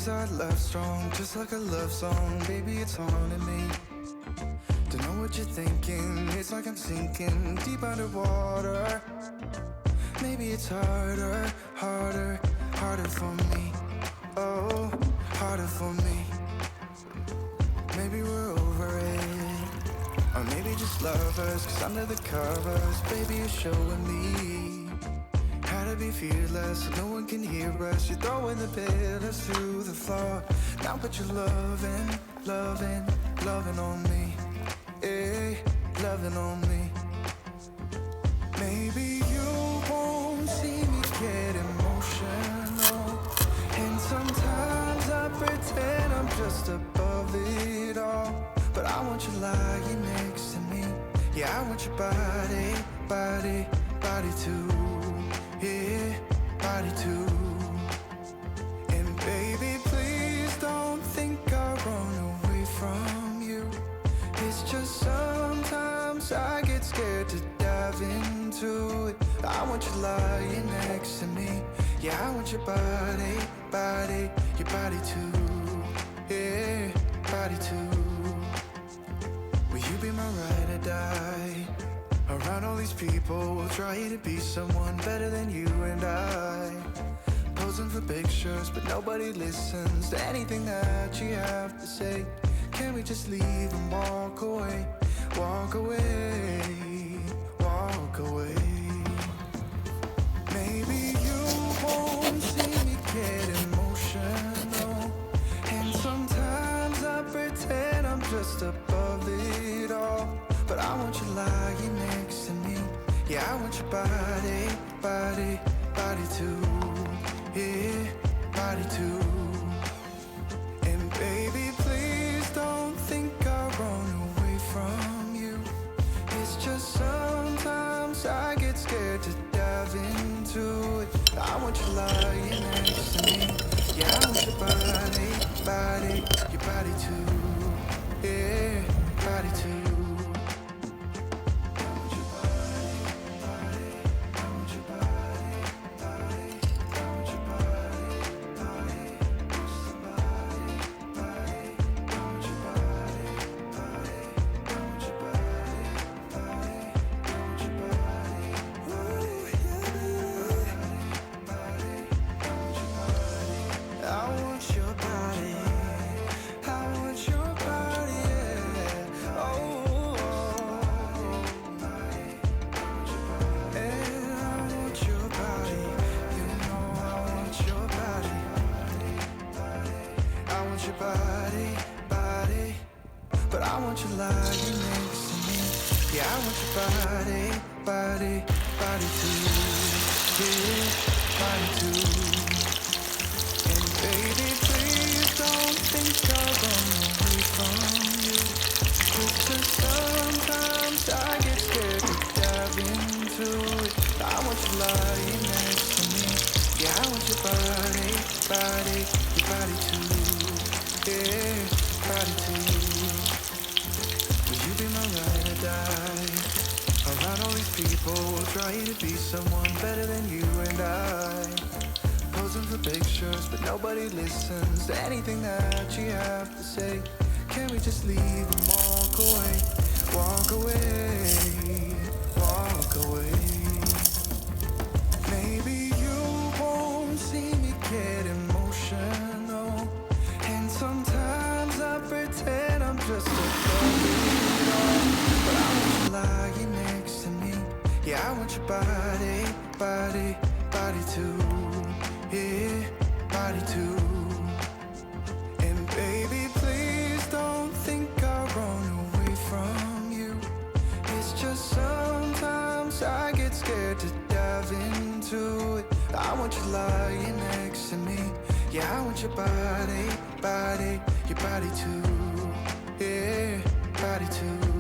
'cause our love's strong, just like a love song. Baby, it's haunting me. Don't know what you're thinking. It's like I'm sinking deep underwater. Maybe it's harder, harder, harder for me. Oh, harder for me. Maybe we're over it, or maybe just lovers. 'Cause under the covers, baby, you're showing me how to be fearless, so no one can hear us. You're throwing the pillars through the floor. Now put your loving, loving, loving on me. Eh, loving on me. Maybe you won't see me get emotional, and sometimes I pretend I'm just above it all. But I want you lying next to me. Yeah, I want your body, body, body too. Yeah, body too. And baby, please don't think I'll run away from you. It's just sometimes I get scared to dive into it. I want you lying next to me. Yeah, I want your body, body, your body too. Yeah, body too. Will you be my ride or die? Around all these people, we'll try to be someone better than you and I. Posing for pictures, but nobody listens to anything that you have to say. Can we just leave and walk away? Walk away, walk away. Maybe you won't see me get emotional, and sometimes I pretend I'm just above it all. But I want you lying next to me. Yeah, I want your body, body, body too. Yeah, body too. And baby, please don't think I'll run away from you. It's just sometimes I get scared to dive into it. I want you lying next to me. Yeah, I want your body, body, your body too. Yeah, body too. Listens to anything that you have to say. Can we just leave and walk away? Walk away, walk away. Maybe you won't see me get emotional, and sometimes I pretend I'm just above it all. But I want you lying next to me. Yeah, I want your body, body, body too. Yeah, body too. And baby, please don't think I'll run away from you. It's just sometimes I get scared to dive into it. I want you lying next to me. Yeah, I want your body, body, your body too. Yeah, body too.